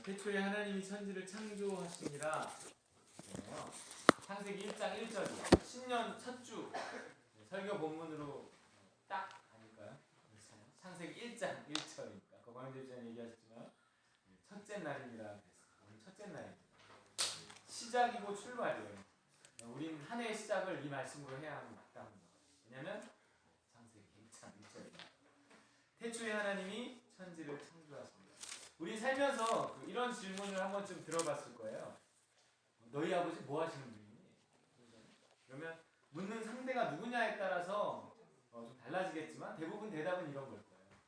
태초에 하나님이 천지를 창조하시니라. 창세기 1장 1절이요. 신년 첫 주 설교 본문으로 딱 아닐까요? 창세기 1장 1절이니까 거광재 전에 얘기하셨지만 첫째 날입니다. 오늘 첫째 날입니다. 시작이고 출발이에요. 우린 한 해의 시작을 이 말씀으로 해야 하는 마땅합니다. 왜냐하면 창세기 1장 1절입니다. 태초에 하나님이 천지를 창조하십니다. 우리 살면서 이런 질문을 한 번쯤 들어봤을 거예요. 너희 아버지 뭐 하시는 분이니? 그러면 묻는 상대가 누구냐에 따라서 좀 달라지겠지만 대부분 대답은 이런 걸 거예요.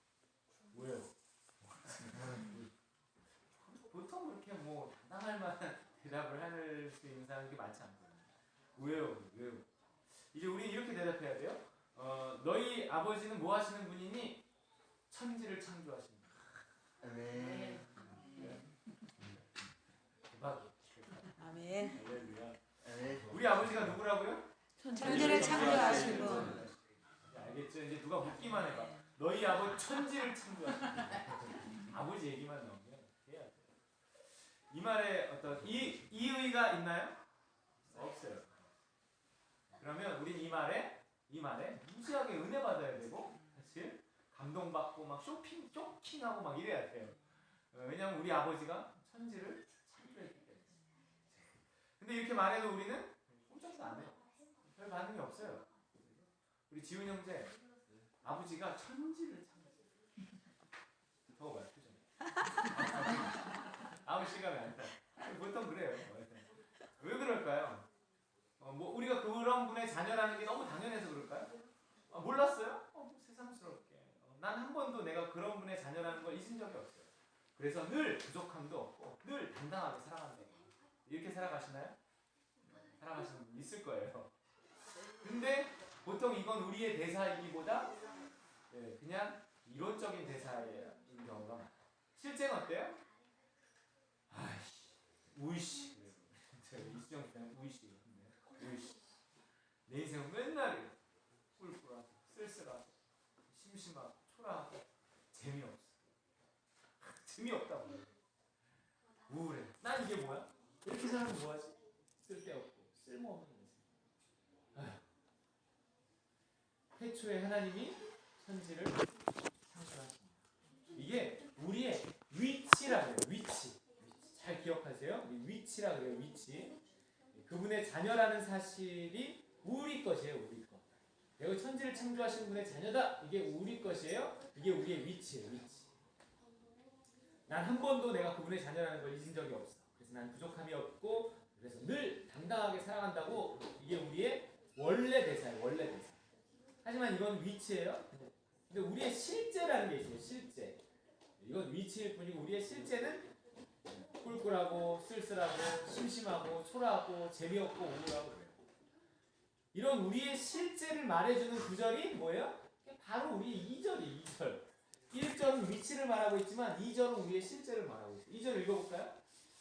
왜요? 보통 그렇게 뭐 당당할 만한 대답을 할 수 있는 사람이 많지 않거든요. 왜요? 왜요? 이제 우리 이렇게 대답해야 돼요. 너희 아버지는 뭐 하시는 분이니? 천지를 창조하십니다. 아멘. 대박이에요. 아멘. 할렐루야. 아멘. 우리 아버지가 누구라고요? 천지를 창조하신 분. 알겠죠? 이제 누가 묻기만 해봐. 너희 아버지 천지를 창조하신 분. 아버지 얘기만 나오면 해야 돼요. 이 말에 어떤 이의가 있나요? 없어요. 그러면 우린 이 말에 무지하게 은혜 받아야 되고, 사실 감동받고 막 쇼킹하고 막 이래야 돼요. 왜냐하면 우리 아버지가 천지를 창조했기 때문에. 근데 이렇게 말해도 우리는 꼼짝도 안 해요. 별 반응이 없어요. 우리 지훈 형제 아버지가 천지를 창조했어요. 더 봐요 표정. 아무 실감이 안 나. 보통 그래요. 왜 그럴까요? 뭐 우리가 그런 분의 자녀라는 게 너무 당연해서 그럴까요? 몰랐어요? 뭐 새삼스럽게. 난 한 번도 내가 그런 분의 자녀라는 걸 잊은 적이 없어요. 그래서 늘 부족함도 없고 늘 당당하게 살아간다. 이렇게 살아가시나요? 살아가시는 분 있을 거예요. 근데 보통 이건 우리의 대사이기보다 그냥 이론적인 대사인 경우가 많아요. 실제는 어때요? 아이씨, 우이씨. 이수정 씨는 우이씨. 내 인생은 맨날 꿀꿀하고 쓸쓸하고 심심하고 초라하고 재미없어. 재미없다고. 우울해. 난 이게 뭐야? 이렇게 살면 뭐하지? 쓸데없고 쓸모없는 인생. 태초에 하나님이 천지를 창조하십니다. 이게 우리의 위치라고 해요. 위치. 잘 기억하세요. 위치라고 해요. 위치. 그분의 자녀라는 사실이 우리 것이에요. 우리 것. 내가 천지를 창조하신 분의 자녀다. 이게 우리 것이에요. 이게 우리의 위치예요. 위치. 난 한 번도 내가 그분의 자녀라는 걸 잊은 적이 없어. 그래서 난 부족함이 없고 그래서 늘 당당하게 살아간다고. 이게 우리의 원래 대사예요. 원래 대사. 하지만 이건 위치예요. 근데 우리의 실제라는 게 있어요. 실제. 이건 위치일 뿐이고 우리의 실제는 꿀꿀하고 쓸쓸하고 심심하고 초라하고 재미없고 우울하고 그래요. 이런 우리의 실제를 말해주는 구절이 뭐예요? 바로 우리의 2절이에요. 2절. 1절은 위치를 말하고 있지만 2절은 우리의 실제를 말하고 있어요. 2절 읽어볼까요?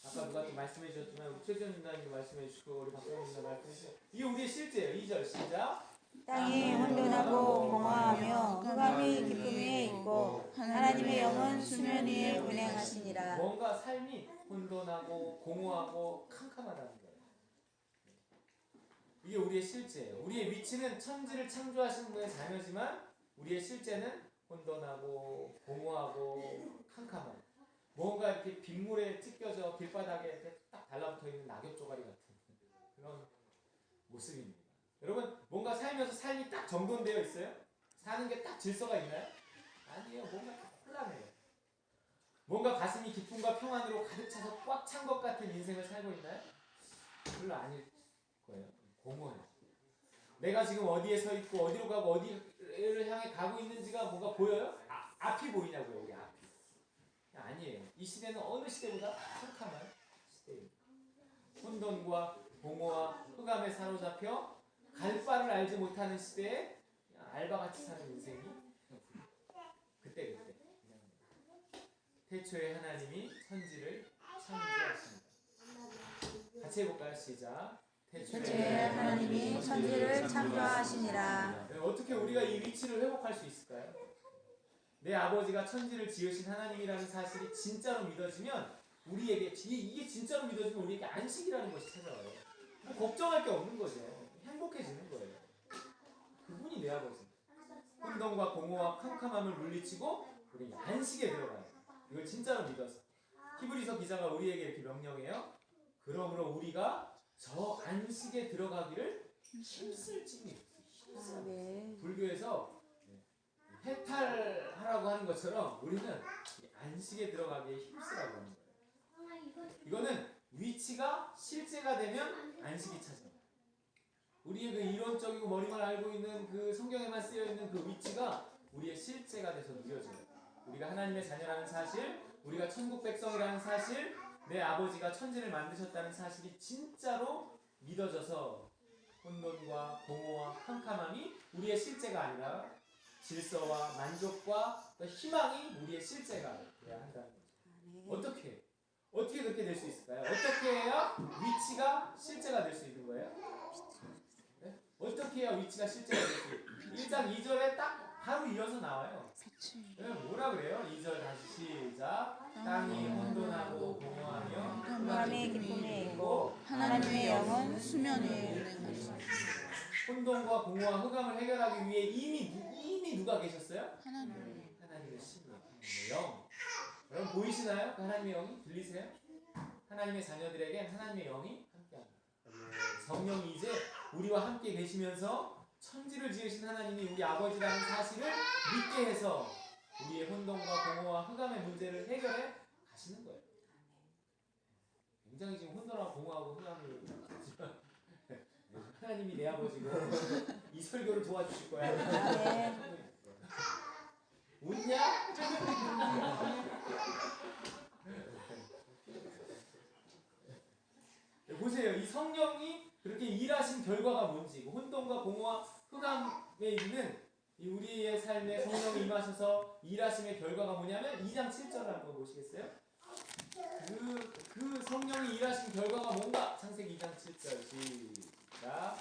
아까 누가 또 말씀해 주셨지만 우리 최지현 님도 말씀해 주시고 우리 박정민 님도 말씀해 주시고 이게 우리의 실제예요. 2절 시작. 땅이 혼돈하고 공허하며 흑암이 기쁨에 있고 하나님의 영은 수면 위에 운행하시니라. 뭔가 삶이 혼돈하고 공허하고 캄캄하다는 거예요. 이게 우리의 실제예요. 우리의 위치는 천지를 창조하신 분의 자녀지만 우리의 실제는 혼돈하고 공허하고 캄캄한 뭔가 이렇게 빗물에 찢겨져 길바닥에 이렇게 딱 달라붙어 있는 낙엽 조가리 같은 그런 모습입니다. 여러분 뭔가 살면서 삶이 딱 정돈되어 있어요? 사는 게 딱 질서가 있나요? 아니에요. 뭔가 혼란해요. 뭔가 가슴이 기쁨과 평안으로 가득 차서 꽉 찬 것 같은 인생을 살고 있나요? 별로 아닐 거예요. 공허해요. 내가 지금 어디에 서 있고 어디로 가고 어디를 향해 가고 있는지가 뭔가 보여요? 앞이 보이냐고요. 우리 앞이. 아니에요. 이 시대는 어느 시대보다 캄캄한 시대입니다. 혼돈과 공허와 흑암에 사로잡혀 갈 바를 알지 못하는 시대에 알바같이 사는 인생이 그때 태초에 하나님이 천지를 창조하십니다. 같이 해볼까요? 시작. 태초에 하나님이 천지를 창조하시니라. 어떻게 우리가 이 위치를 회복할 수 있을까요? 내 아버지가 천지를 지으신 하나님이라는 사실이 진짜로 믿어지면 우리에게 이게 진짜로 믿어지면 우리에게 안식이라는 것이 찾아와요. 뭐 걱정할 게 없는 거죠. 행복해지는 거예요. 그분이 내 아버지. 혼돈과 공허와 캄캄함을 물리치고 우리 안식에 들어가요. 이걸 진짜로 믿어서. 히브리서 기자가 우리에게 이렇게 명령해요. 그러므로 우리가 저 안식에 들어가기를 힘쓸지니. 아멘. 불교에서 해탈하라고 하는 것처럼 우리는 이 안식에 들어가기에 힘쓰라고 하는 거예요. 이거는 위치가 실제가 되면 안식이 찾아요. 우리의 그 이론적이고 머리만 알고 있는 그 성경에만 쓰여 있는 그 위치가 우리의 실제가 돼서 누려져요. 우리가 하나님의 자녀라는 사실, 우리가 천국 백성이라는 사실, 내 아버지가 천지를 만드셨다는 사실이 진짜로 믿어져서 혼돈과 공허와 캄캄함이 우리의 실제가 아니라 질서와 만족과 또 희망이 우리의 실제가 돼야 한다는 거죠. 어떻게 그렇게 될 수 있을까요? 어떻게 해야 위치가 실제가 될 수 있는 거예요? 네? 어떻게 해야 위치가 실제가 될 수 있어요? 1장 2절에 딱 바로 이어서 나와요. 네, 뭐라 그래요? 2절 다시 시작. 땅이 혼돈하고 공허하며 흑암의 기쁨에 있고 하나님의 영은 수면 위에 운행하시니. 혼돈과 공허와 흑암을 해결하기 위해 이미 누가 계셨어요? 하나님의 신령, 하나님의 영. 여러분 보이시나요? 그 하나님의 영이 들리세요? 하나님의 자녀들에게 하나님의 영이 함께합니다. 성령이 이제 우리와 함께 계시면서 천지를 지으신 하나님이 우리 아버지라는 사실을 믿게 해서 우리의 혼돈과 공허와 흑암의 문제를 해결해 가시는 거예요. 굉장히 지금 혼돈하고 공허하고 흑암을 하나님이 내 아버지고 이 설교를 도와주실 거야. 웃냐? 보세요. 이 성령이 그렇게 일하신 결과가 뭔지, 혼돈과 공허와 흑암에 있는 이 우리의 삶에 성령이 임하셔서 일하심의 결과가 뭐냐면 2장 7절을 한번 보시겠어요? 그 성령이 일하신 결과가 뭔가? 창세기 2장 7절 시작.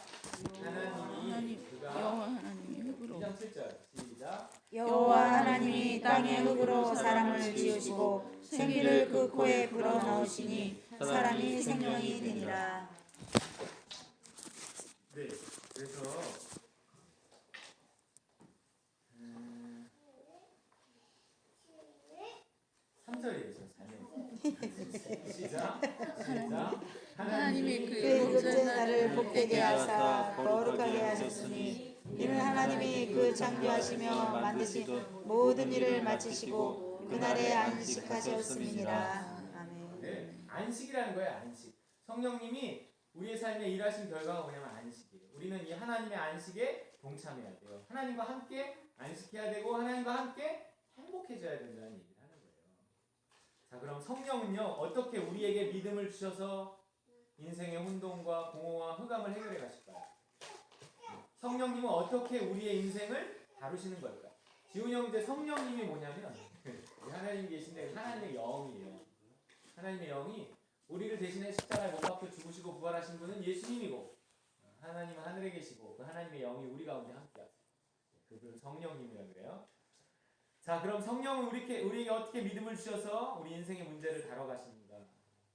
하나님이 그가 여호와 하나님이 흙으로 2장 7절 시작. 여호와 하나님이 땅의 흙으로 사람을 지으시고 생기를 그 코에 불어넣으시니 사람이 생명이 되니라. 네, 그래서 3절이에요. 시작. 하나님이 그 그 일곱째 날을 복되게 하사 거룩하게 하셨으니 이는 하나님이 그 창조하시며 만드신 모든 일을 마치시고 그날에 안식하셨음이니라. 아멘. 네, 안식이라는 거예요. 안식. 성령님이 우리의 삶에 일하신 결과가 뭐냐면 안식이에요. 우리는 이 하나님의 안식에 동참해야 돼요. 하나님과 함께 안식해야 되고 하나님과 함께 행복해져야 된다는 얘기를 하는 거예요. 자, 그럼 성령은요 어떻게 우리에게 믿음을 주셔서 인생의 혼돈과 공허와 흑암을 해결해 가실까요? 성령님은 어떻게 우리의 인생을 다루시는 걸까요? 지훈이 형 이제 성령님이 뭐냐면 하나님 계신데 하나님의 영이에요. 하나님의 영이 우리를 대신해 십자가에 못 박혀 죽으시고 부활하신 분은 예수님이고 하나님은 하늘에 계시고 그 하나님의 영이 우리 가운데 함께하세요. 그분은 성령님이라 그래요. 자, 그럼 성령은 우리에게 어떻게 믿음을 주셔서 우리 인생의 문제를 다뤄가십니까?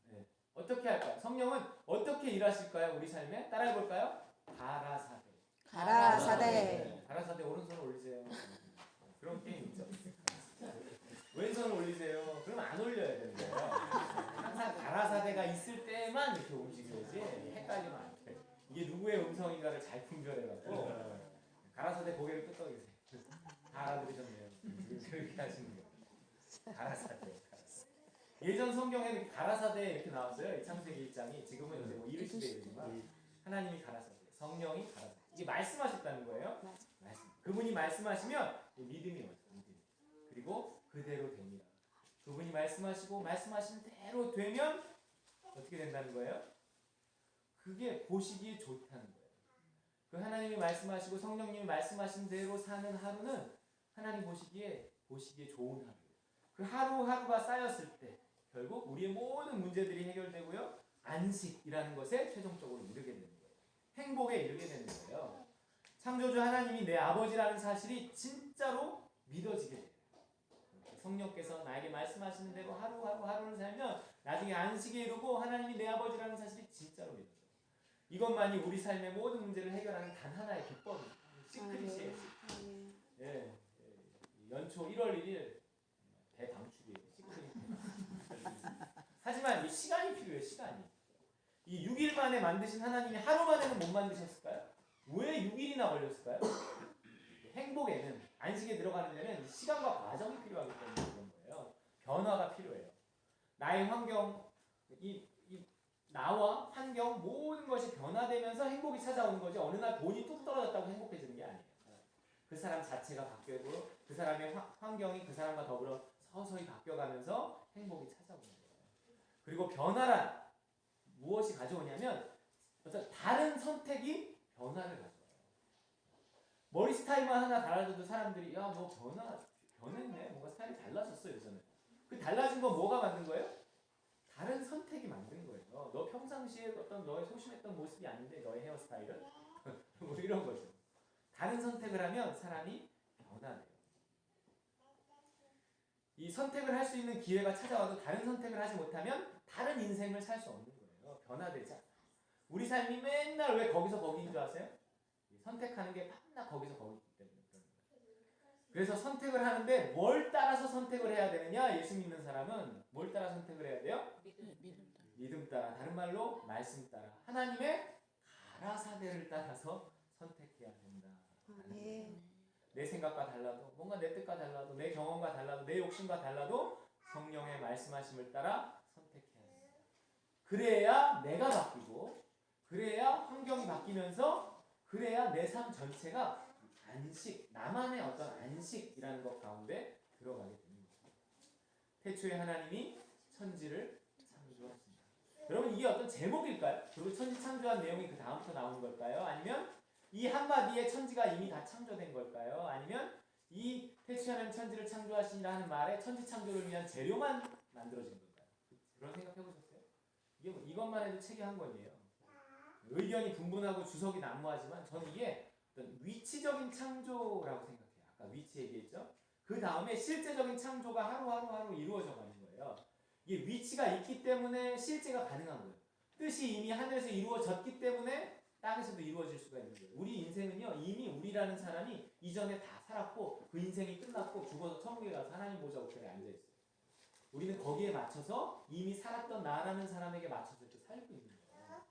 네. 어떻게 할까요? 성령은 어떻게 일하실까요? 우리 삶에? 따라해볼까요? 가라사대. 가라사대. 네. 가라사대 오른손을 올리세요. 그런 게임 있죠? 왼손을 올리세요. 그럼 안 올려야 되는 거예요. 항상 가라사대가 있을 때만 이렇게 움직여야지 헷갈리면 안 돼. 이게 누구의 음성인가를 잘 분별해갖고 가라사대 고개를 끄덕이세요. 다 알아들으셨네요. 그렇게 하시는 거예요. 가라사대. 예전 성경에는 가라사대 이렇게 나왔어요. 창세기 1장이 지금은 이제 뭐 이르시되 이르지만 하나님이 가라사대, 성령이 가라사대. 이게 말씀하셨다는 거예요. 말씀. 그분이 말씀하시면 믿음이 와요. 믿음. 그리고 그대로 됩니다. 그분이 말씀하시고 말씀하신 대로 되면 어떻게 된다는 거예요? 그게 보시기에 좋다는 거예요. 그 하나님이 말씀하시고 성령님이 말씀하신 대로 사는 하루는 하나님 보시기에 좋은 하루예요. 그 하루하루가 쌓였을 때 결국 우리의 모든 문제들이 해결되고요. 안식이라는 것에 최종적으로 이르게 되는 거예요. 행복에 이르게 되는 거예요. 창조주 하나님이 내 아버지라는 사실이 진짜로 믿어지게 돼요. 성령께서 나에게 말씀하시는 대로 하루하루를 살면 나중에 안식에 이르고 하나님이 내 아버지라는 사실이 진짜로 믿어져요. 이것만이 우리 삶의 모든 문제를 해결하는 단 하나의 비법입니다. 시크릿이에요. 예, 연초 1월 1일 대방출이에요. 시크릿. 하지만 이 시간이 필요해요. 시간이. 이 6일 만에 만드신 하나님이 하루 만에는 못 만드셨을까요? 왜 6일이나 걸렸을까요? 행복에는 안식에 들어가는 데는 시간과 과정이 필요하기 때문에 그런 거예요. 변화가 필요해요. 나의 환경, 나와 환경 모든 것이 변화되면서 행복이 찾아오는 거지 어느 날 돈이 뚝 떨어졌다고 행복해지는 게 아니에요. 그 사람 자체가 바뀌고 그 사람의 환경이 그 사람과 더불어 서서히 바뀌어가면서 행복이 찾아오는 거예요. 그리고 변화란 무엇이 가져오냐면 어떤 다른 선택이 변화를 가져와요. 머리 스타일만 하나 달라져도 사람들이 야 너 변했네. 뭔가 스타일이 달라졌어 요즘은. 그 달라진 건 뭐가 만든 거예요? 다른 선택이 만든 거예요. 너 평상시에 어떤 너의 소심했던 모습이 아닌데 너의 헤어스타일은? 뭐 이런 거죠. 다른 선택을 하면 사람이 변화돼요. 이 선택을 할 수 있는 기회가 찾아와도 다른 선택을 하지 못하면 다른 인생을 살 수 없는 거예요. 변화되지 않아요. 우리 삶이 맨날 왜 거기서 거기인 줄 아세요? 선택하는 게 맨날 거기서 거기이기 때문에 그런 거예요. 그래서 선택을 하는데 뭘 따라서 선택을 해야 되느냐? 예수 믿는 사람은 뭘 따라 선택을 해야 돼요? 믿음 따라. 다른 말로 말씀 따라. 하나님의 가라사대를 따라서 선택해야 된다. 내 생각과 달라도 뭔가 내 뜻과 달라도 내 경험과 달라도 내 욕심과 달라도 성령의 말씀하심을 따라 선택해야 된다. 그래야 내가 바뀌고 그래야 환경이 바뀌면서 그래야 내 삶 전체가 안식, 나만의 어떤 안식이라는 것 가운데 들어가게 되는 거죠. 태초에 하나님이 천지를 창조하셨습니다. 여러분 이게 어떤 제목일까요? 그리고 천지 창조한 내용이 그 다음부터 나오는 걸까요? 아니면 이 한마디에 천지가 이미 다 창조된 걸까요? 아니면 이 태초에 하나님 천지를 창조하시니라 하는 말에 천지 창조를 위한 재료만 만들어진 걸까요? 그런 생각 해보셨어요? 이것만 해도 책이 한 권이에요. 의견이 분분하고 주석이 난무하지만 저는 이게 어떤 위치적인 창조라고 생각해요. 아까 위치 얘기했죠? 그 다음에 실제적인 창조가 하루하루 이루어져 가는 거예요. 이게 위치가 있기 때문에 실제가 가능한 거예요. 뜻이 이미 하늘에서 이루어졌기 때문에 땅에서도 이루어질 수가 있는 거예요. 우리 인생은요 이미 우리라는 사람이 이전에 다 살았고 그 인생이 끝났고 죽어서 천국에 가서 하나님 보좌 우편에 앉아있어요. 우리는 거기에 맞춰서 이미 살았던 나라는 사람에게 맞춰서 이렇게 살고 있는 거예요.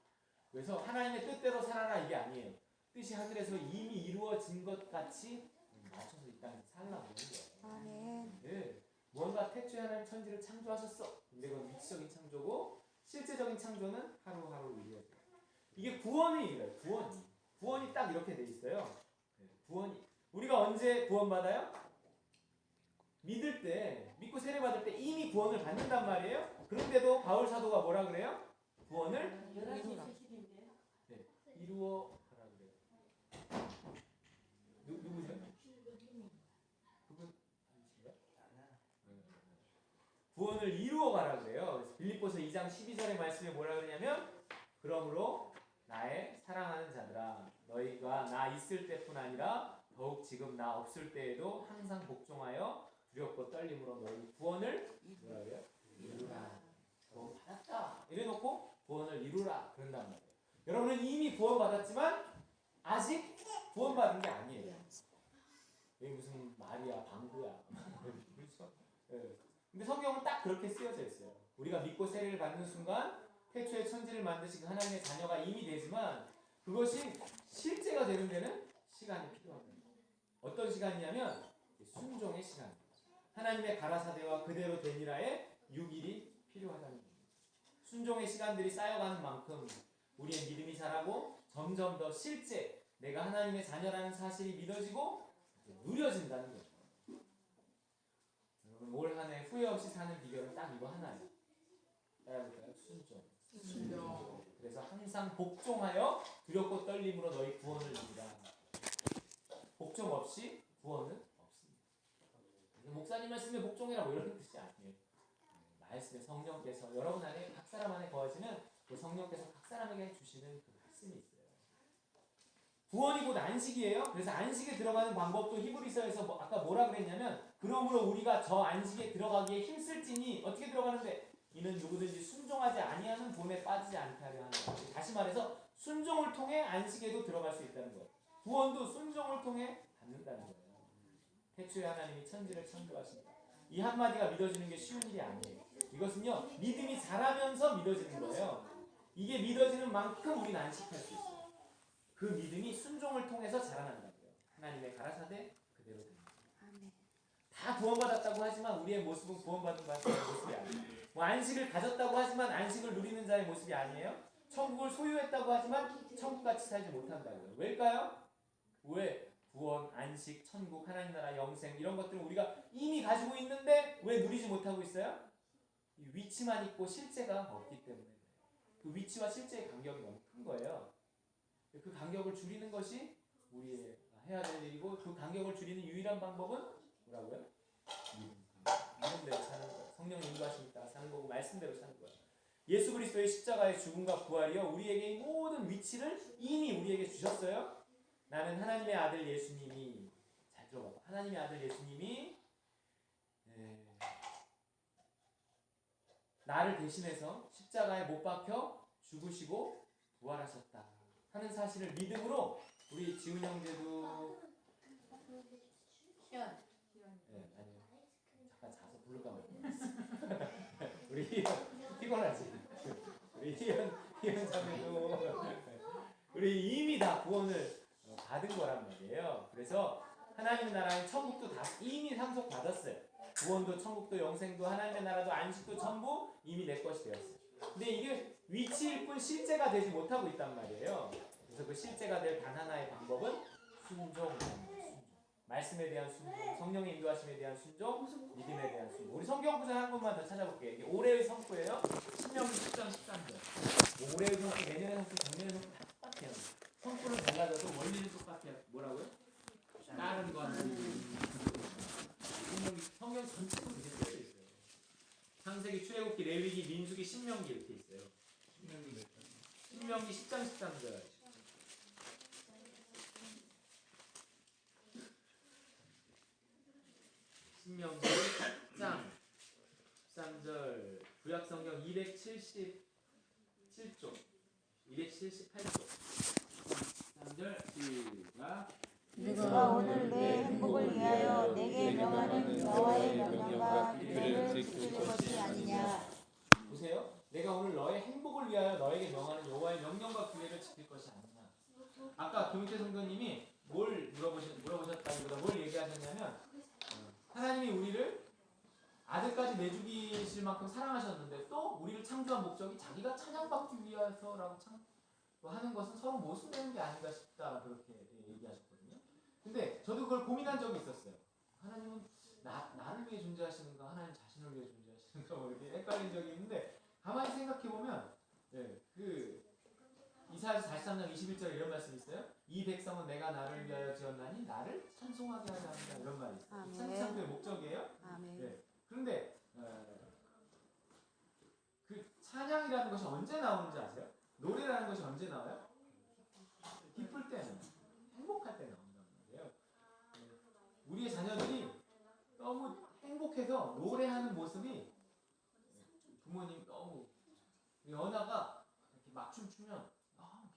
그래서 하나님의 뜻대로 살아라 이게 아니에요. 뜻이 하늘에서 이미 이루어진 것 같이 맞춰서 이 땅에서 살라고 하는 거예요. 아멘. 네. 뭔가 태초에 하나님 천지를 창조하셨어. 근데 그건 위치적인 창조고 실제적인 창조는 하루하루 이루어져요. 이게 구원의 일이에요. 구원이 딱 이렇게 돼 있어요. 구원이 우리가 언제 구원받아요? 믿을 때, 믿고 세례받을 때 이미 구원을 받는단 말이에요. 그런데도 바울 사도가 뭐라 그래요? 구원을 이루어 가라 그래요. 누구죠? 그분 아니신가요? 구원을 이루어 가라 그래요. 빌립보서 2장 12절의 말씀에 뭐라 그러냐면 그러므로 나의 사랑하는 자들아 너희가 나 있을 때뿐 아니라 더욱 지금 나 없을 때에도 항상 복종하여 두렵고 떨림으로 너희 구원을 뭐라 그래요? 이루라. 구원 받았다. 이래놓고 구원을 이루라 그런단 말이에요. 여러분은 이미 구원 받았지만 아직 구원 받은 게 아니에요. 여기 무슨 말이야 방구야 그렇죠? 네. 근데 성경은 딱 그렇게 쓰여져 있어요. 우리가 믿고 세례를 받는 순간 태초에 천지를 만드신 하나님의 자녀가 이미 되지만 그것이 실제가 되는 데는 시간이 필요합니다. 어떤 시간이냐면 순종의 시간. 하나님의 가라사대와 그대로 되니라의 6일이 필요하다는 겁니다. 순종의 시간들이 쌓여가는 만큼 우리의 믿음이 자라고 점점 더 실제 내가 하나님의 자녀라는 사실이 믿어지고 누려진다는 거죠. 여러분 올 한 해 후회 없이 사는 비결은 딱 이거 하나예요. 따라해볼까요? 순종. 그래서 항상 복종하여 두렵고 떨림으로 너희 구원을 이루라. 복종 없이 구원은 없습니다. 목사님 말씀에 복종해라 뭐 이런 뜻이 아니에요. 말씀에 성령께서 여러분 안에 각 사람 안에 거하시는 그 성령께서 각 사람에게 주시는 그 말씀이 있어요. 구원이 곧 안식이에요. 그래서 안식에 들어가는 방법도 히브리서에서 아까 뭐라 그랬냐면 그러므로 우리가 저 안식에 들어가기에 힘쓸지니 어떻게 들어가는데 이는 누구든지 순종하지 아니하는 본에 빠지지 않게 하려 하는 것. 다시 말해서 순종을 통해 안식에도 들어갈 수 있다는 거예요. 구원도 순종을 통해 받는다는 거예요. 태초에 하나님이 천지를 창조하신다. 이 한마디가 믿어지는 게 쉬운 일이 아니에요. 이것은요, 믿음이 자라면서 믿어지는 거예요. 이게 믿어지는 만큼 우리는 안식할 수 있어요. 그 믿음이 순종을 통해서 자라난다고요. 하나님의 가라사대 그대로 됩니다. 다 구원받았다고 하지만 우리의 모습은 구원받은 자의 모습이 아니에요. 뭐 안식을 가졌다고 하지만 안식을 누리는 자의 모습이 아니에요. 천국을 소유했다고 하지만 천국같이 살지 못한다고요. 왜일까요? 왜? 구원, 안식, 천국, 하나님 나라, 영생 이런 것들은 우리가 이미 가지고 있는데 왜 누리지 못하고 있어요? 이 위치만 있고 실제가 없기 때문에 그 위치와 실제의 간격이 너무 큰 거예요. 그 간격을 줄이는 것이 우리의 해야 될 일이고 그 간격을 줄이는 유일한 방법은 뭐라고요? 믿음대로 사는 거예요. 성령 인도하심에 따라 사는 거고 말씀대로 사는 거예요. 예수 그리스도의 십자가의 죽음과 부활이요 우리에게 이 모든 위치를 이미 우리에게 주셨어요. 나는 하나님의 아들 예수님이 잘 들어봐봐. 하나님의 아들 예수님이 나를 대신해서 십자가에 못 박혀 죽으시고 부활하셨다 하는 사실을 믿음으로 우리 지훈 형제도 아니요 잠깐 자서 부를까 말까 우리 피곤하지 우리 희연 자매도 우리 이미 다 구원을 받은 거란 말이에요. 그래서 하나님의 나라의 천국도 다 이미 상속받았어요. 구원도 천국도 영생도 하나님의 나라도 안식도 전부 이미 내 것이 되었어요. 근데 이게 위치일 뿐 실제가 되지 못하고 있단 말이에요. 그래서 그 실제가 될 단 하나의 방법은 순종입니다. 말씀에 대한 순종, 성령의 인도하심에 대한 순종, 믿음에 대한 순종. 우리 성경 구절 한 번만 더 찾아볼게요. 이게 올해의 성구예요. 신명기 10장 13절. 올해의 성구, 내년의 성구, 작년의 성구 다 똑같아요. 성구는 달라져도 원리는 똑같아요. 뭐라고요? 다른 거 하는 성경 전체로 이렇게 쓰여 있어요. 창세기, 출애굽기, 레위기, 민수기, 신명기 이렇게 있어요. 신명기 10장 13절. 신명기 10장 13절. 구약성경 277쪽 278쪽 13절 시작. 네가 오늘 내 행복을 위하여 내게 명하는 여호와의 명령과 규례를 지킬 것이 아니냐. 보세요. 내가 오늘 너의 행복을 위하여 너에게 명하는 여호와의 명령과 규례를 지킬 것이 아니냐. 아까 김은태 선교님이 뭘 물어보셨다기보다 뭘 얘기하셨냐면 하나님이 우리를 아들까지 내죽이실 만큼 사랑하셨는데 또 우리를 창조한 목적이 자기가 찬양받기 위해서라고 하는 것은 서로 모순되는 게 아닌가 싶다 그렇게 얘기하셨거든요. 근데 저도 그걸 고민한 적이 있었어요. 하나님은 나를 위해 존재하시는가 하나님 자신을 위해 존재하시는가 뭐 이렇게 헷갈린 적이 있는데 가만히 생각해보면 그 이사야서 43장 21절에 이런 말씀이 있어요. 이 백성은 내가 나를 위하여 지었나니 나를 찬송하게 하자 한다 이런 말이 있어요. 찬송의 목적이에요. 네. 그런데 그 찬양이라는 것이 언제 나오는지 아세요? 노래라는 것이 언제 나와요? 기쁠 때는, 행복할 때 나온단 말이에요. 우리의 자녀들이 너무 행복해서 노래하는 모습이 부모님 너무 연하가 이렇게 막 춤추면 너무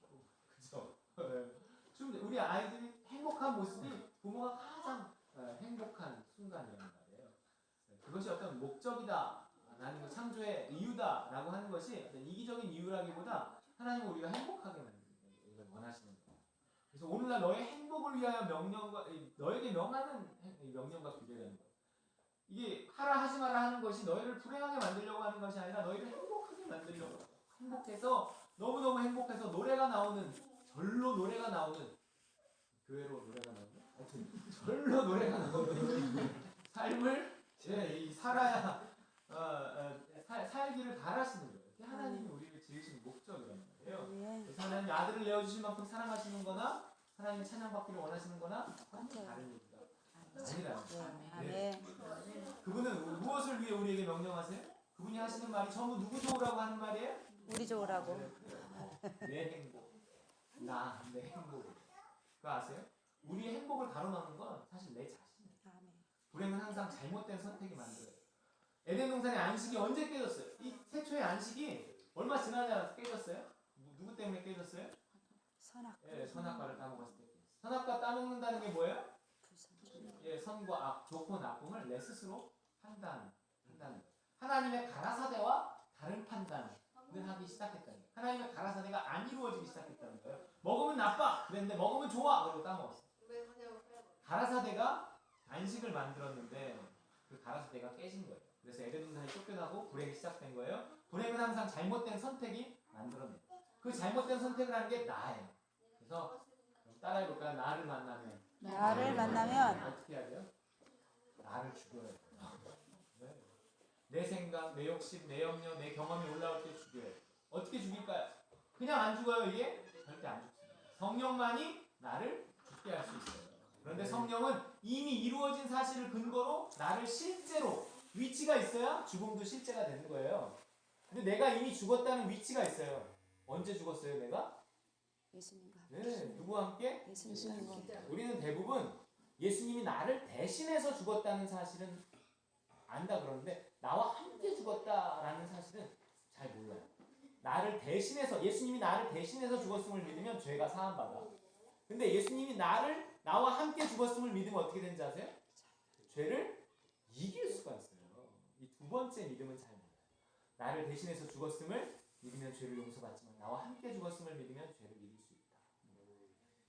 기뻐. 그죠? 우리 아이들이 행복한 모습이 부모가 가장 행복한 순간이란 말이에요. 그것이 어떤 목적이다라는 것, 창조의 이유다라고 하는 것이 어떤 이기적인 이유라기보다 하나님은 우리가 행복하게 만드는 걸 원하시는 거예요. 그래서 오늘날 너의 행복을 위하여 너에게 명하는 명령과 규례라는 거예요. 이게 하라 하지 마라 하는 것이 너희를 불행하게 만들려고 하는 것이 아니라 너희를 행복하게 만들려고 행복해서 너무너무 행복해서 노래가 나오는 절로 노래가 나오는 교회로 노래가 나오는 하여튼 절로 노래가 나오는 삶을 살아야 살기를 바라시는 거예요. 그게 하나님이 우리를 지으신 목적이란 말이에요. 그래서 하나님이 아들을 내어주신 만큼 사랑하시는 거나 하나님 찬양받기를 원하시는 거나 다른 얘기가 아니라는 거예요. 네. 그분은 무엇을 위해 우리에게 명령하세요? 그분이 하시는 말이 전부 누구 좋으라고 하는 말이에요? 우리 좋으라고. 내 행복, 내 행복. 그거 아세요? 우리의 행복을 가로막는 건 사실 내 자신이에요. 불행은 항상 잘못된 선택이 만들어요. 에덴 동산의 안식이 언제 깨졌어요? 이 태초의 안식이 얼마 지나지 않아서 깨졌어요? 누구 때문에 깨졌어요? 선악. 예, 선악과를 따먹었을 때 깨졌어요. 선악과 따먹는다는 게 뭐예요? 예, 선과 악, 좋고 나쁨을 내 스스로 판단하는 거예요. 하나님의 가라사대와 다른 판단을 하기 시작했다는 거예요. 하나님의 가라사대가 안 이루어지기 시작했다는 거예요. 먹으면 나빠! 그랬는데 먹으면 좋아! 그러고 따먹었어요. 가라사대가 안식을 만들었는데 그 가라사대가 깨진 거예요. 그래서 에덴 동산이 쫓겨나고 불행이 시작된 거예요. 불행은 항상 잘못된 선택이 만들어내요. 그 잘못된 선택을 하는 게 나예요. 그래서 따라해볼까요? 나를 만나면 어떻게 해야 돼요? 나를 죽여야 돼요. 네. 내 생각, 내 욕심, 내 염려, 내 경험이 올라올 때 죽여야 돼요. 어떻게 죽일까요? 그냥 안 죽어요. 이게 절대 안 죽습니다. 성령만이 나를 죽게 할 수 있어요. 그런데 성령은 이미 이루어진 사실을 근거로 나를 실제로 위치가 있어야 죽음도 실제가 되는 거예요. 근데 내가 이미 죽었다는 위치가 있어요. 언제 죽었어요, 내가? 예수님과 네, 누구와 함께? 예수님과 함께. 우리는 대부분 예수님이 나를 대신해서 죽었다는 사실은 안다 그러는데 나와 함께 죽었다라는 사실은 잘 몰라요. 나를 대신해서 예수님이 나를 대신해서 죽었음을 믿으면 죄가 사함받아. 근데 예수님이 나와 함께 죽었음을 믿으면 어떻게 되는지 아세요? 죄를 이길 수가 있어요. 이 두 번째 믿음은 잘 몰라요. 나를 대신해서 죽었음을 믿으면 죄를 용서받지만 나와 함께 죽었음을 믿으면 죄를 이길 수 있다.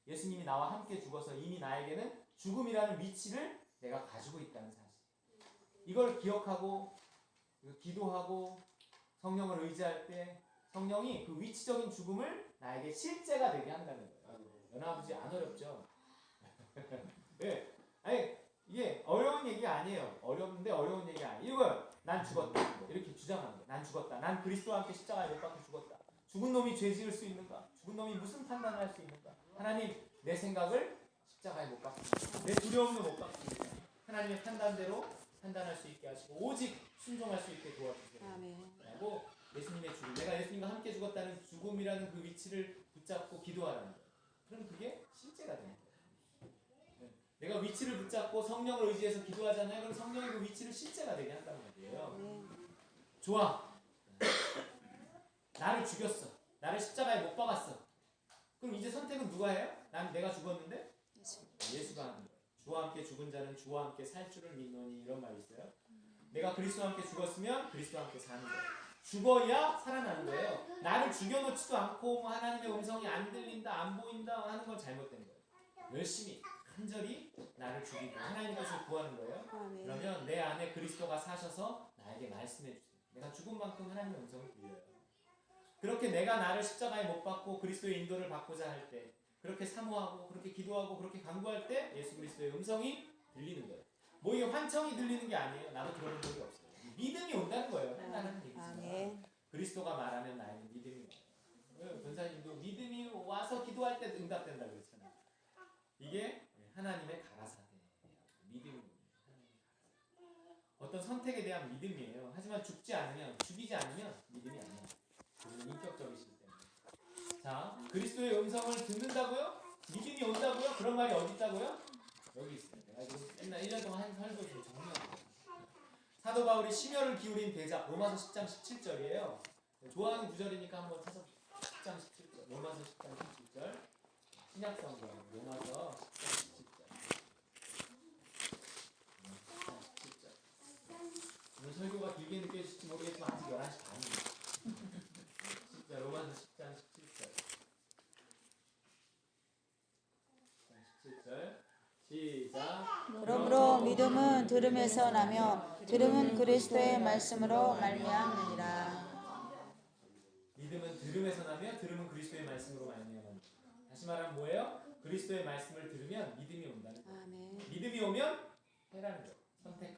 예수님이 나와 함께 죽어서 이미 나에게는 죽음이라는 위치를 내가 가지고 있다는 사실. 이걸 기억하고 기도하고 성령을 의지할 때 성령이 그 위치적인 죽음을 나에게 실제가 되게 한다는 거예요. 연아버지 안 어렵죠? 네. 아니 이게 어려운 얘기 아니에요. 어렵는데 어려운 얘기 아니에요. 이거요. 난 죽었다. 이렇게 주장하는 거예요. 난 죽었다. 난 그리스도와 함께 십자가에 못 박혀 죽었다. 죽은 놈이 죄 지을 수 있는가? 죽은 놈이 무슨 판단을 할 수 있는가? 하나님 내 생각을 십자가에 못 박습니다. 내 두려움도 못 박습니다. 하나님의 판단대로 판단할 수 있게 하시고 오직 순종할 수 있게 도와주세요. 아멘. 라고 예수님의 죽음, 내가 예수님과 함께 죽었다는 죽음이라는 그 위치를 붙잡고 기도하라는 거예요. 그럼 그게 실제가 되는 거예요. 내가 위치를 붙잡고 성령을 의지해서 기도하잖아요. 그럼 성령이 그 위치를 실제가 되게 한다는 거예요. 좋아. 나를 죽였어. 나를 십자가에 못 박았어. 그럼 이제 선택은 누가 해요? 내가 죽었는데 예수가 하는 거예요. 주와 함께 죽은 자는 주와 함께 살 줄을 믿노니 이런 말이 있어요. 내가 그리스도와 함께 죽었으면 그리스도와 함께 사는 거예요. 죽어야 살아나는 거예요. 나를 죽여놓지도 않고 하나님의 음성이 안 들린다, 안 보인다 하는 건 잘못된 거예요. 열심히 간절히 나를 죽이고 하나님 것을 구하는 거예요. 그러면 내 안에 그리스도가 사셔서 나에게 말씀해 주세요. 내가 죽은 만큼 하나님의 음성을 들려요. 그렇게 내가 나를 십자가에 못 박고 그리스도의 인도를 받고자 할 때, 그렇게 사모하고 그렇게 기도하고 그렇게 간구할 때 예수 그리스도의 음성이 들리는 거예요. 뭐 이게 환청이 들리는 게 아니에요. 나도 들어본 적이 없어요. 믿음이 온다는 거예요. 판단하는 얘기지만 그리스도가 말하면 나에게 믿음이 와요. 권사님도 믿음이 와서 기도할 때 응답된다고 그랬잖아요. 이게 하나님의 가라사대예요. 믿음이 어떤 선택에 대한 믿음이에요. 하지만 죽지 않으면 믿음이 아니에요. 그는 인격적이시기 때문에. 자, 그리스도의 음성을 듣는다고요? 믿음이 온다고요? 그런 말이 어디 있다고요? 여기 있어요. 내가 지금 맨날 1년 동안 살고 지금 정리하고 사도 바울이 심혈을 기울인 대작 로마서 10장 17절이에요. 좋아하는 구절이니까 한번 찾아보세요. 10장 17절. 로마서 10장 17절. 신약성경 로마서 10장 17절. 오늘 설교가 길게 느껴질지 모르겠지만 아직 11시 반이에요. 진짜 로마서 10장 17절. 17절. 시작. 그러므로 믿음은 들음에서 나며 들음은 그리스도의 말씀으로 말미암느니라. 믿음은 들음에서 나며 들음은 그리스도의 말씀으로 말미암느니라. 다시 말하면 뭐예요? 그리스도의 말씀을 들으면 믿음이 온다는 거예요. 믿음이 오면 해라는 거예요. 선택해.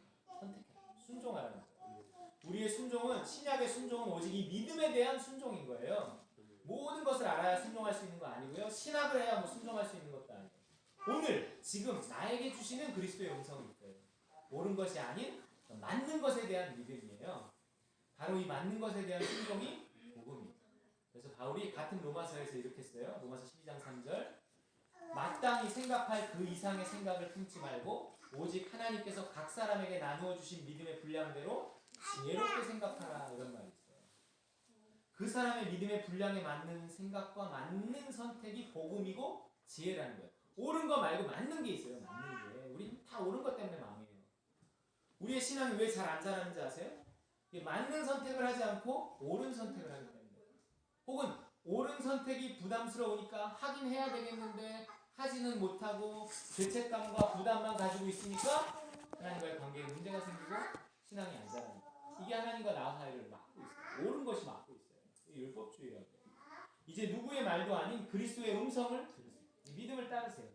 순종하라는 거예요. 우리의 순종은 신약의 순종은 오직 이 믿음에 대한 순종인 거예요. 모든 것을 알아야 순종할 수 있는 거 아니고요. 신학을 해야 순종할 수 있는 것도 아니에요. 오늘 지금 나에게 주시는 그리스도의 음성이 있어요. 옳은 것이 아닌 맞는 것에 대한 믿음이에요. 바로 이 맞는 것에 대한 순종이 복음이에요. 그래서 바울이 같은 로마서에서 이렇게 했어요. 로마서 12장 3절. 마땅히 생각할 그 이상의 생각을 품지 말고 오직 하나님께서 각 사람에게 나누어 주신 믿음의 분량대로 지혜롭게 생각하라 이런 말이 있어요. 그 사람의 믿음의 분량에 맞는 생각과 맞는 선택이 복음이고 지혜라는 거예요. 옳은 거 말고 맞는 게 있어요. 맞는 게. 우리 다 옳은 것 때문에 망해요. 우리의 신앙이 왜 잘 안 자라는지 아세요? 이게 맞는 선택을 하지 않고 옳은 선택을 하기 때문에. 혹은 옳은 선택이 부담스러우니까 하긴 해야 되겠는데 하지는 못하고 죄책감과 부담만 가지고 있으니까 하나님과의 관계에 문제가 생기고 신앙이 안 자라니까. 이게 하나님과 나 사이를 막고 있어요. 옳은 것이 막고 있어요. 율법주의라고. 이제 누구의 말도 아닌 그리스도의 음성을 들으세요. 믿음을 따르세요.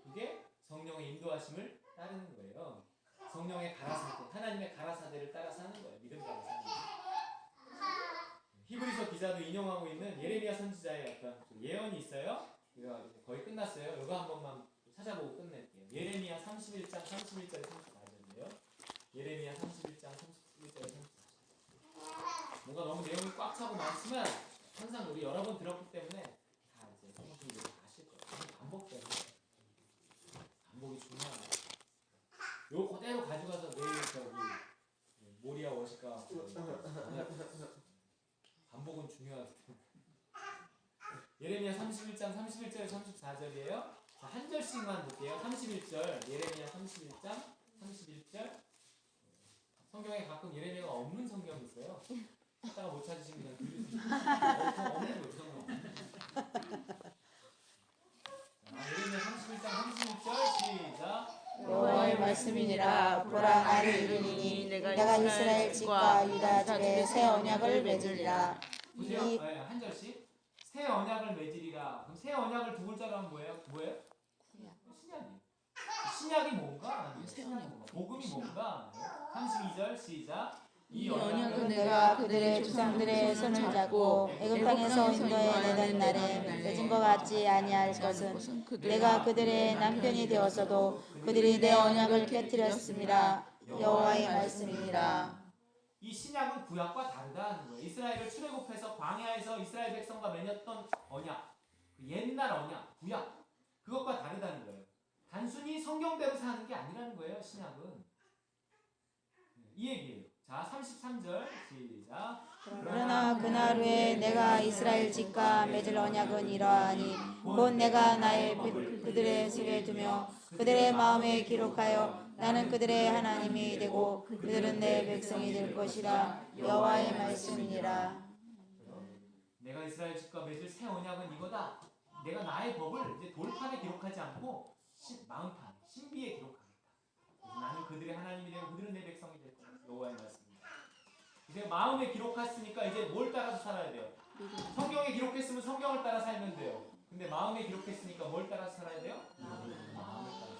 이게 성령의 인도하심을 따르는 거예요. 성령의 가라사대, 하나님의 가라사대를 따라서 하는 거예요. 믿음 따라서 하는 거예요. 히브리서 기자도 인용하고 있는 예레미야 선지자의 어떤 예언이 있어요. 이거 거의 끝났어요. 이거 한 번만 찾아보고 끝낼게요. 예레미야 31장 31절에 34절이에요. 예레미야 31장 31절에 34절. 뭔가 너무 내용이 꽉 차고 많지만 항상 우리 여러 번 들었기 때문에 다 이제 성도님들이 다 아실 거예요. 반복 때문에. 반복이 중요해요. 요 그대로 가져가서 내일 저기 모리아 워시가 반복은 중요하기 때문에. 예레미야 31장 31절 34절이에요. 자, 한 절씩만 볼게요. 31절 예레미야 31장 31절. 성경에 가끔 예레미야가 없는 성경이 있어요. 찾다가 못 찾으시면 그냥 들릴 수 있어요. 없는 거예요. 성경. 예레미야 31장 31절 시작. 여호와의 말씀이니라. 보라, 나를 이르리니 내가 이스라엘 집과 유다 집에 새 언약을 맺으리라. 보세요. 한 절씩. 새 언약을 맺으리라. 그럼 새 언약을 두 글자로 하면 뭐예요? 신약이. 신약이 뭔가? 새 언약. 복음이 뭔가? 32절 시작. 이 언약은 내가 그들의 조상들의 손을 잡고 애굽 땅에서 인도해 내던 날에 맺은 것 같지 아니할 것은 내가 그들의 남편이 되었어도 그들이 내 언약을 깨뜨렸습니다. 여호와의 말씀이니라. 이 신약은 구약과 다르다는 거예요. 이스라엘을 출애굽해서 광야에서 이스라엘 백성과 맺었던 언약, 그 옛날 언약, 구약, 그것과 다르다는 거예요. 단순히 성경대로 사는 게 아니라는 거예요. 신약은. 이 얘기예요. 자, 33절 시작. 그러나 그날 후에 내가 이스라엘 집과 맺을 언약은 이러하니 곧 내가 나의 그들의 속에 두며 그들의 마음에 기록하여 나는 그들의 하나님이 되고 그들은 내 백성이 될 것이라. 여호와의 말씀이니라. 내가 이스라엘 집과 맺을 새 언약은 이거다. 내가 나의 법을 이제 돌판에 기록하지 않고 마음판, 신비에 기록하겠다. 나는 그들의 하나님이 되고 그들은 내 백성이 될 것이다. 여호와의 말씀입니다. 이제 마음에 기록했으니까 이제 뭘 따라서 살아야 돼요? 성경에 기록했으면 성경을 따라 살면 돼요. 근데 마음에 기록했으니까 뭘 따라서 살아야 돼요? 마음을 따라서.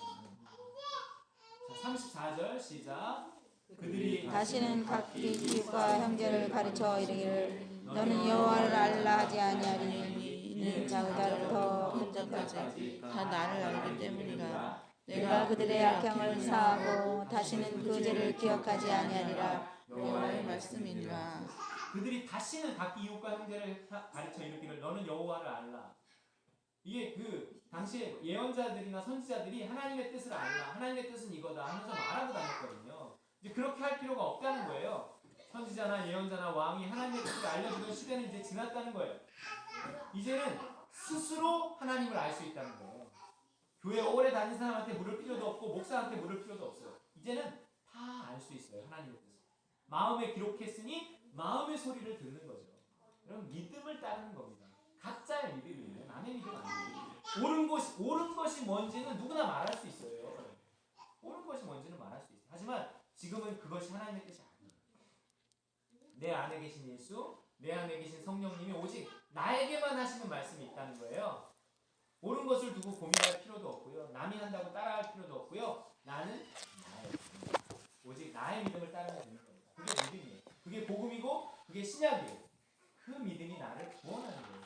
자, 34절 시작. 그들이 다시는 각기 이웃과 형제를 가르쳐 이르기를 너는 여호와를 알라 하지 아니하리니 이는 자기다부터 큰 자까지 다 나를 알기 때문이라. 내가 그들의 악행을 사하고 다시는 그 죄를 기억하지 아니하리라. 여호와의 말씀이니라. 그들이 다시는 각기 이웃과 형제를 가르쳐 이르기를 너는 여호와를 알라. 이게 그 당시에 예언자들이나 선지자들이 하나님의 뜻을 알라. 하나님의 뜻은 이거다 하면서 말하고 다녔거든요. 이제 그렇게 할 필요가 없다는 거예요. 선지자나 예언자나 왕이 하나님의 뜻을 알려주던 시대는 이제 지났다는 거예요. 이제는 스스로 하나님을 알 수 있다는 거예요. 교회 오래 다닌 사람한테 물을 필요도 없고 목사한테 물을 필요도 없어요. 이제는 다 알 수 있어요. 하나님의 뜻을. 마음에 기록했으니 마음의 소리를 듣는 거죠. 여러분 믿음을 따르는 겁니다. 가짜의 믿음이에요. 남의 믿음 아니에요. 옳은 것이 뭔지는 누구나 말할 수 있어요. 옳은 것이 뭔지는 말할 수 있어요. 하지만 지금은 그것이 하나님의 뜻이 아니에요. 내 안에 계신 예수, 내 안에 계신 성령님이 오직 나에게만 하시는 말씀이 있다는 거예요. 옳은 것을 두고 고민할 필요도 없고요. 남이 한다고 따라할 필요도 없고요. 나는 나의 오직 나의 믿음을 따르면 되는 겁니다. 그게 믿음이에요. 그게 복음이고 그게 신약이에요. 그 믿음이 나를 구원하는 거예요.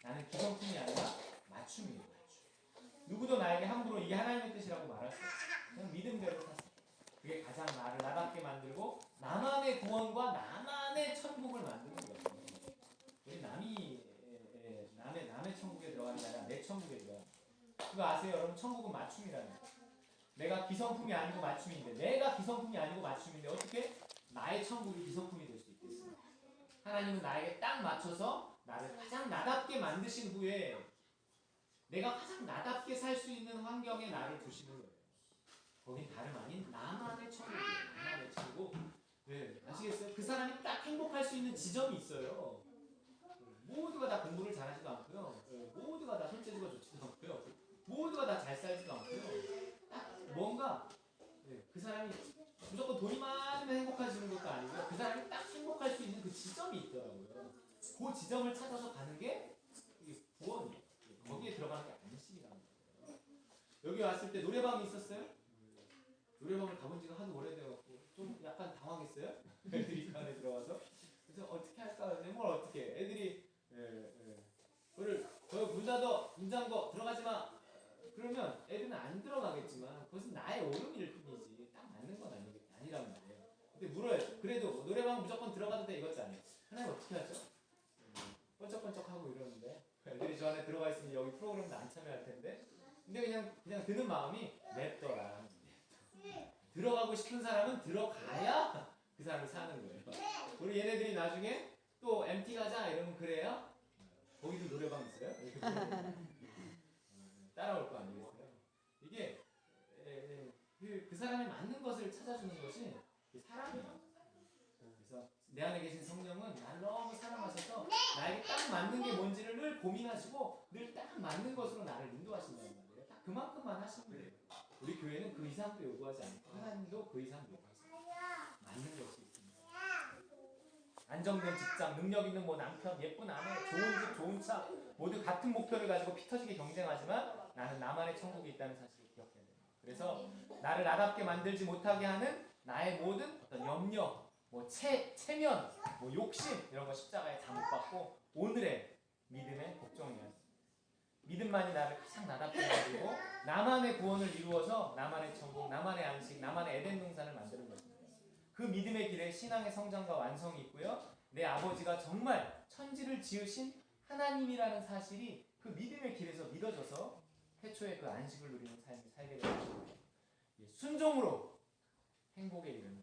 나는 기성품이 아니라 맞춤이에요. 맞춤. 누구도 나에게 함부로 이게 하나님의 뜻이라고 말할 수 없어요. 그냥 믿음대로 사세요. 그게 가장 나를 나답게 만들고 나만의 구원과 나만의 천국을 만드는 거예요. 우리 남의 천국에 들어가는 게 아니라 내 천국에 들어가는 거예요. 그거 아세요? 여러분 천국은 맞춤이라는 거예요. 내가 기성품이 아니고 맞춤인데 내가 기성품이 아니고 맞춤인데 어떻게? 나의 천국이 기성품이 될 수 있겠어요? 하나님은 나에게 딱 맞춰서 나를 가장 나답게 만드신 후에 내가 가장 나답게 살 수 있는 환경에 나를 두시는 거예요. 거긴 다름 아닌 나만의 천국이에요. 나만의 천국. 네, 아시겠어요? 그 사람이 딱 행복할 수 있는 지점이 있어요. 모두가 다 공부를 잘하지도 않고요. 모두가 다 손재주가 좋지도 않고요. 모두가 다 잘 살지도 않고요. 딱 뭔가 그 사람이 무조건 돈이 많으면 행복해지는 것도 아니고요. 그 사람이 딱 행복할 수 있는 그 지점이 있더라고요. 그 지점을 찾아서 가는 게 이게 구원이에요. 거기에 들어가는 게 안식이라는 거예요. 여기 왔을 때 노래방이 있었어요? 노래방을 가본 지가 하도 오래돼갖고 좀 약간 당황했어요. 애들이 그 안에 들어와서. 그래서 어떻게 할까? 뭘 어떻게? 애들이 그를 문 닫아, 문 잠궈, 들어가지 마. 그러면 애들은 안 들어가겠지만 그것은 나의 오름일 뿐이지 딱 맞는 건 아니란 말이에요. 근데 물어요. 그래도 노래방 무조건 들어가도 돼 이거지 아니에요. 하나님 어떻게 하죠? 번쩍번쩍하고 이러는데 애들이 저 안에 들어가 있으면 여기 프로그램도 안 참여할 텐데 근데 그냥 드는 마음이 냅둬라. 들어가고 싶은 사람은 들어가야 그 사람이 사는 거예요. 우리 얘네들이 나중에 또 MT 가자 이러면 그래요? 거기도 노래방 있어요? 따라올 거 아니겠어요? 이게 그 사람이 맞는 것을 찾아주는 것이 사랑이에요. 그래서 내 안에 계신 성령은 나를 너무 사랑하셔서 나에게 딱 맞는 게 뭔지를 늘 고민하시고 늘 딱 맞는 것으로 나를 인도하신다는 말이에요. 딱 그만큼만 하시면 돼요. 우리 교회는 그 이상도 요구하지 않고 하나님도 그 이상 요구하시고 맞는 것이 있습니다. 안정된 직장, 능력 있는 뭐 남편, 예쁜 아내, 좋은 집, 좋은 차 모두 같은 목표를 가지고 피 터지게 경쟁하지만 나는 나만의 천국이 있다는 사실을 기억해야 됩니다. 그래서 나를 나답게 만들지 못하게 하는 나의 모든 어떤 염려, 뭐 체면, 뭐 욕심 이런 거 십자가에 다 못 박고 오늘의 믿음의 복종이었습니다. 믿음만이 나를 가장 나답게 만들고 나만의 구원을 이루어서 나만의 천국, 나만의 안식, 나만의 에덴 동산을 만드는 것입니다. 그 믿음의 길에 신앙의 성장과 완성이 있고요. 내 아버지가 정말 천지를 지으신 하나님이라는 사실이 그 믿음의 길에서 믿어져서 태초에 그 안식을 누리는 삶을 살게 되는 것입니다. 순종으로 행복에 이르는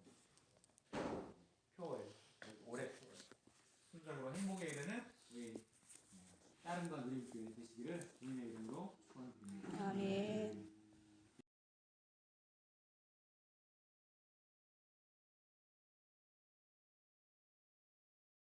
표어예요. 올해 표어. 순종으로 행복에 이르는 우리 다른 건 누리는 교회 되시기를 주님의 이름으로 축원드립니다. 아멘.